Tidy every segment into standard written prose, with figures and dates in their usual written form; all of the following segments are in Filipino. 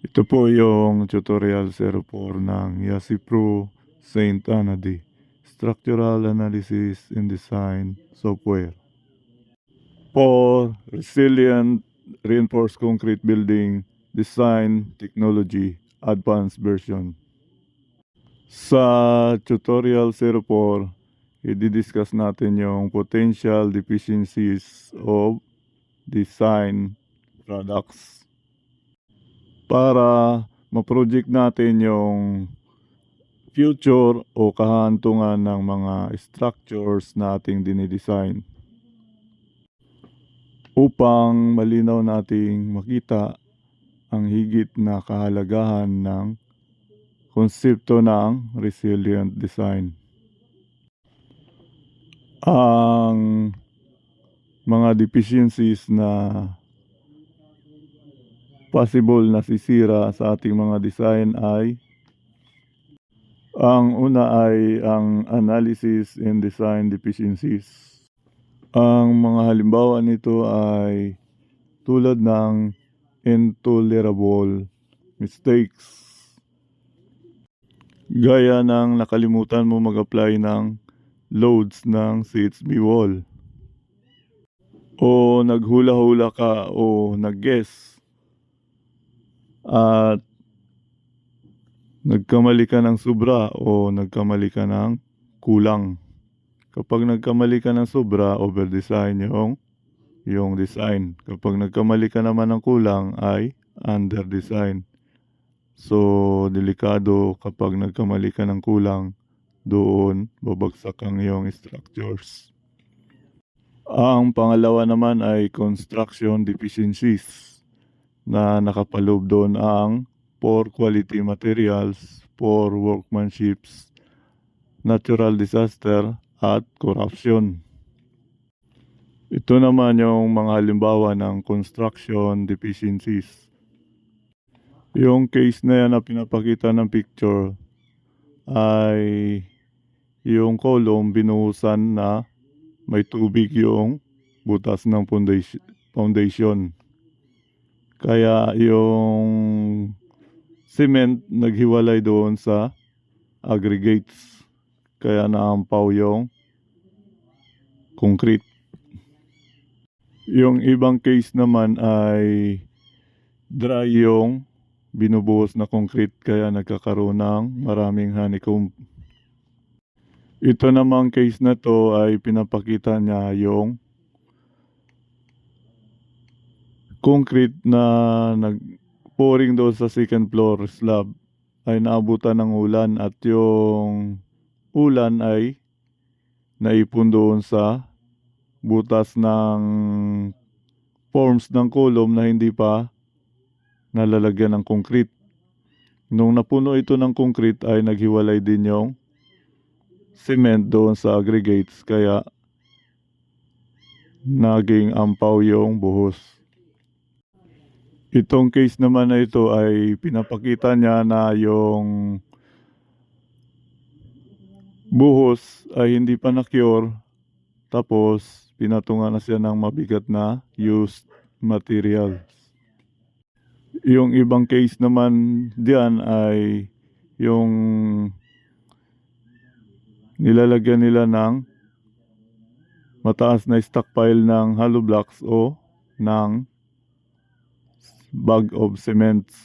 Ito po yung tutorial 04 ng Yasipro Saint Anady Structural Analysis and Design Software for Resilient Reinforced Concrete Building Design Technology Advanced Version. Sa tutorial 04, i-discuss natin yung potential deficiencies of design products para ma-project natin yung future o kahantungan ng mga structures na ating dinidesign upang malinaw nating makita ang higit na kahalagahan ng konsepto ng resilient design. Ang mga deficiencies na possible na sisira sa ating mga design ay ang una ay ang analysis and design deficiencies. Ang mga halimbawa nito ay tulad ng intolerable mistakes, gaya ng nakalimutan mo mag-apply ng loads ng CHB wall, o naghula-hula ka o nag-guess at nagkamali ka ng sobra o nagkamali ka ng kulang. Kapag nagkamali ka ng sobra, over-design yung design. Kapag nagkamali ka naman ng kulang ay under-design. So, delikado kapag nagkamali ka ng kulang, doon babagsak ang iyong structures. Ang pangalawa naman ay construction deficiencies na nakapaloob doon ang poor quality materials, poor workmanships, natural disaster, at corruption. Ito naman yung mga halimbawa ng construction deficiencies. Yung case na yan na pinapakita ng picture ay yung column binuhusan na may tubig yung butas ng foundation. Kaya yung cement naghiwalay doon sa aggregates. Kaya naampaw yung concrete. Yung ibang case naman ay dry yung binubuhos na concrete kaya nagkakaroon ng maraming honeycomb. Ito namang case na to ay pinapakita niya yung concrete na nag-pouring doon sa second floor slab ay naabutan ng ulan at yung ulan ay naipon doon sa butas ng forms ng column na hindi pa nalalagyan ng concrete. Nung napuno ito ng concrete ay naghiwalay din yung cement doon sa aggregates kaya naging ampaw yung buhos. Itong case naman na ito ay pinapakita niya na yung buhos ay hindi pa na-cure tapos pinatungan na siya ng mabigat na used material. Yung ibang case naman diyan ay yung nilalagyan nila ng mataas na stockpile ng hollow blocks o ng bag of cements.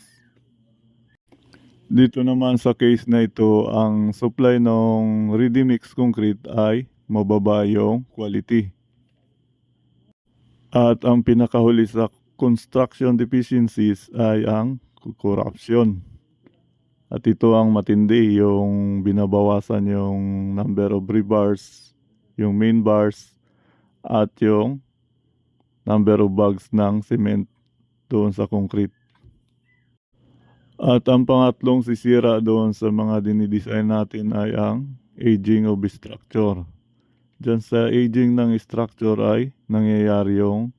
Dito naman sa case na ito, ang supply ng ready mix concrete ay mababa yung quality. At ang pinakahuli sa construction deficiencies ay ang corruption. At ito ang matindi, yung binabawasan yung number of rebars, yung main bars, at yung number of bags ng cement doon sa concrete. At ang pangatlong sisira doon sa mga dinidesign natin ay ang aging of structure. Diyan sa aging ng structure ay nangyayari yung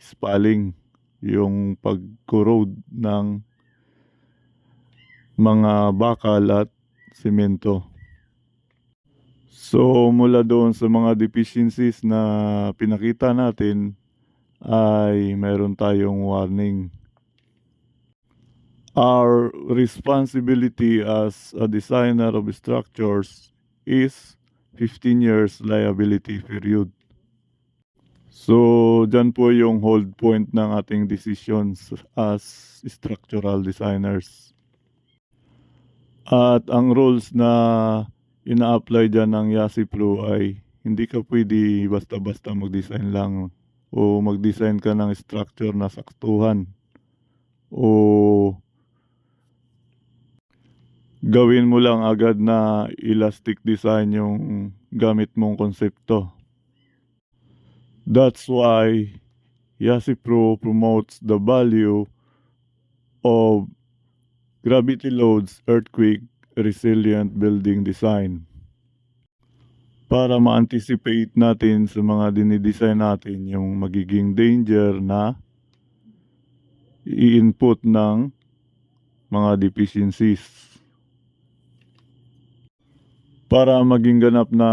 spalling, yung pag-corrode ng mga bakal at simento. So mula doon sa mga deficiencies na pinakita natin ay meron tayong warning. Our responsibility as a designer of structures is 15 years liability period. So, dyan po yung hold point ng ating decisions as structural designers. At ang rules na ina-apply dyan ng YASI Pro ay hindi ka pwede basta-basta mag-design lang o mag-design ka ng structure na saktuhan o gawin mo lang agad na elastic design yung gamit mong konsepto. That's why YASI Pro promotes the value of gravity loads, earthquake, resilient building design. Para ma-anticipate natin sa mga dinidesign natin yung magiging danger na i-input ng mga deficiencies. Para maging ganap na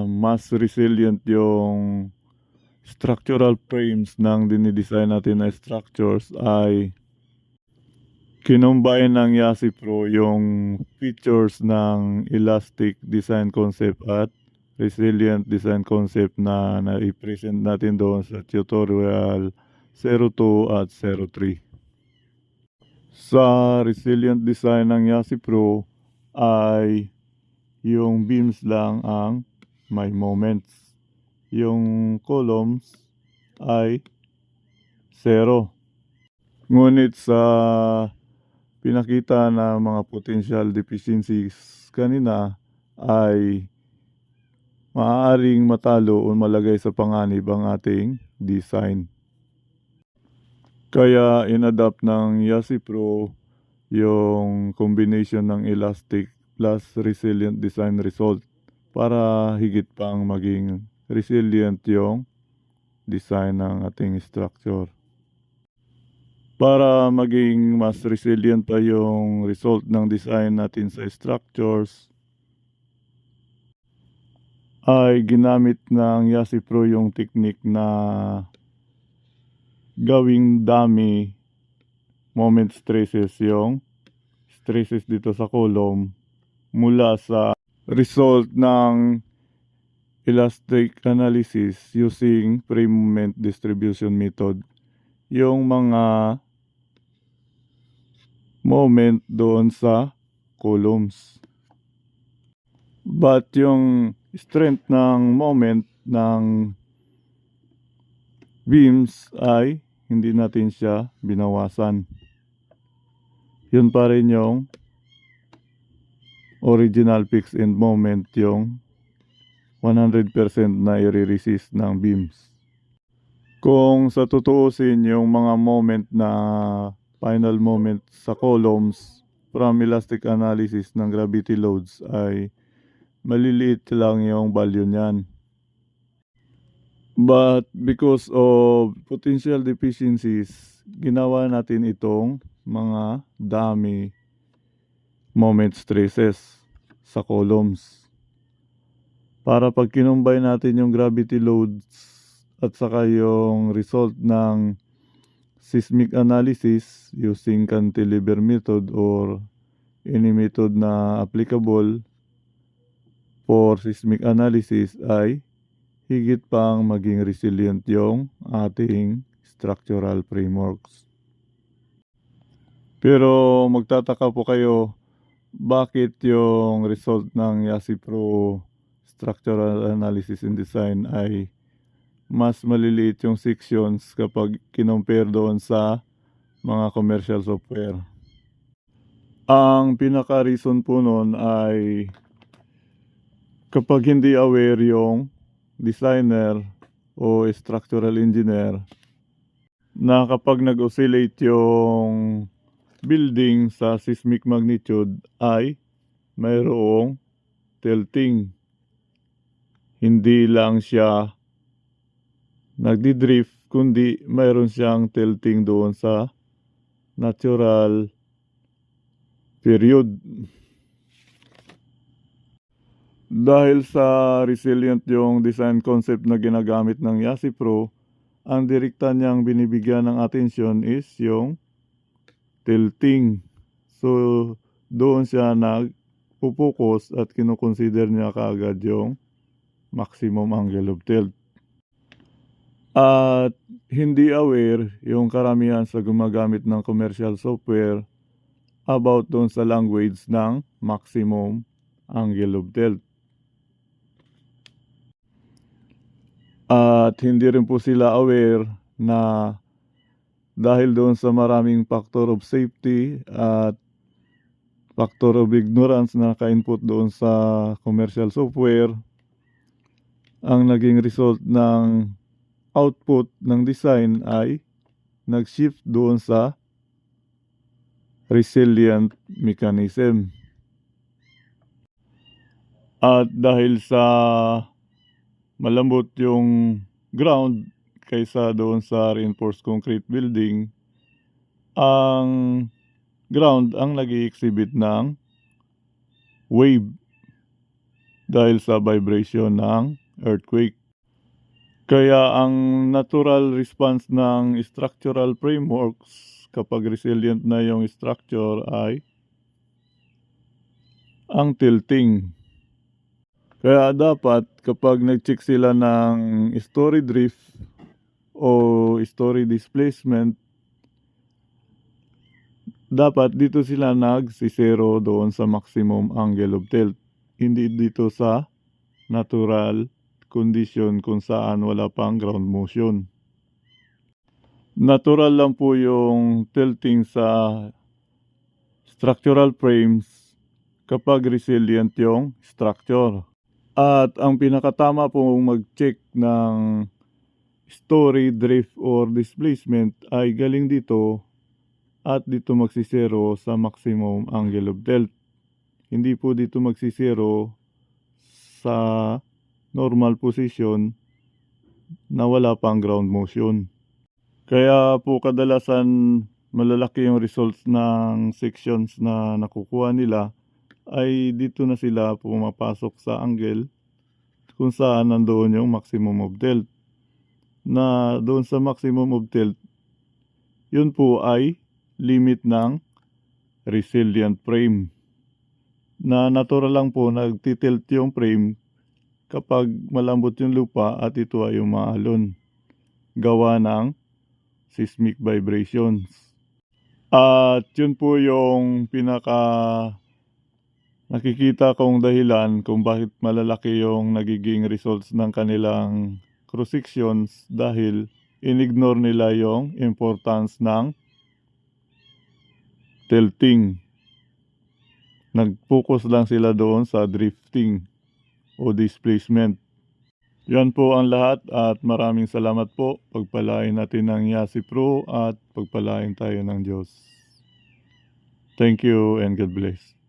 mas resilient yung structural frames ng dinidesign natin na structures ay kinumbine ng YASI Pro yung features ng elastic design concept at resilient design concept na na-present natin doon sa tutorial 02 at 03. Sa resilient design ng YASI Pro ay yung beams lang ang may moments. Yung columns ay 0. Ngunit sa pinakita na mga potential deficiencies kanina ay maaaring matalo o malagay sa panganib ang ating design. Kaya in-adapt ng YASI Pro yung combination ng elastic plus resilient design result para higit pang maging resilient yung design ng ating structure. Para maging mas resilient pa yung result ng design natin sa structures, ay ginamit ng YASI Pro yung technique na gawing dummy moment stresses yung stresses dito sa column mula sa result ng elastic analysis using frame moment distribution method. Yung mga moment doon sa columns. But yung strength ng moment ng beams ay hindi natin siya binawasan. Yun pa rin yung original fixed end moment, yung 100% na i-resist ng beams. Kung sa tutuusin yung mga moment na final moment sa columns from elastic analysis ng gravity loads ay maliliit lang yung value niyan. But because of potential deficiencies, ginawa natin itong mga dummy moment stresses sa columns. Para pag kinumbay natin yung gravity loads at saka yung result ng seismic analysis using cantilever method or any method na applicable for seismic analysis ay higit pang maging resilient yung ating structural frameworks. Pero magtataka po kayo, bakit yung result ng YASI Pro structural analysis and design ay mas maliliit yung sections kapag kinompare doon sa mga commercial software? Ang pinaka-reason po nun ay kapag hindi aware yung designer o structural engineer na kapag nag-oscillate yung building sa seismic magnitude ay mayroong tilting. Hindi lang siya nagdi-drift kundi mayroon siyang tilting doon sa natural period. Dahil sa resilient yung design concept na ginagamit ng YASI Pro, ang direkta niyang binibigyan ng atensyon is yung tilting. So, doon siya nagpo-focus at kino-consider niya kaagad yung maximum angle of tilt. At hindi aware yung karamihan sa gumagamit ng commercial software about doon sa language ng maximum angle of tilt. At hindi rin po sila aware na dahil doon sa maraming factor of safety at factor of ignorance na naka-input doon sa commercial software, ang naging result ng output ng design ay nag-shift doon sa resilient mechanism. At dahil sa malambot yung ground kaysa doon sa reinforced concrete building, ang ground ang nag-i-exhibit ng wave dahil sa vibration ng earthquake. Kaya ang natural response ng structural frameworks kapag resilient na yung structure ay ang tilting. Kaya dapat kapag nag-check sila ng story drift o story displacement, dapat dito sila nagsisero doon sa maximum angle of tilt. Hindi dito sa natural condition kung saan wala pang ground motion. Natural lang po yung tilting sa structural frames kapag resilient yung structure. At ang pinakatama pong mag-check ng story drift or displacement ay galing dito at dito magsisero sa maximum angle of tilt. Hindi po dito magsisero sa normal position na wala pang ground motion. Kaya po kadalasan malalaki yung results ng sections na nakukuha nila ay dito na sila pumapasok sa angle kung saan nandoon yung maximum of tilt. Na doon sa maximum of tilt, yun po ay limit ng resilient frame. Na natural lang po nagtitilt yung frame kapag malambot yung lupa at ito ay umaalon, gawa ng seismic vibrations. At yun po yung nakikita kong dahilan kung bakit malalaki yung nagiging results ng kanilang cross sections, dahil inignore nila yung importance ng tilting. Nag-focus lang sila doon sa drifting o displacement. Yan po ang lahat at maraming salamat po. Pagpalain natin ng Yasi Pro at pagpalain tayo ng Diyos. Thank you and God bless.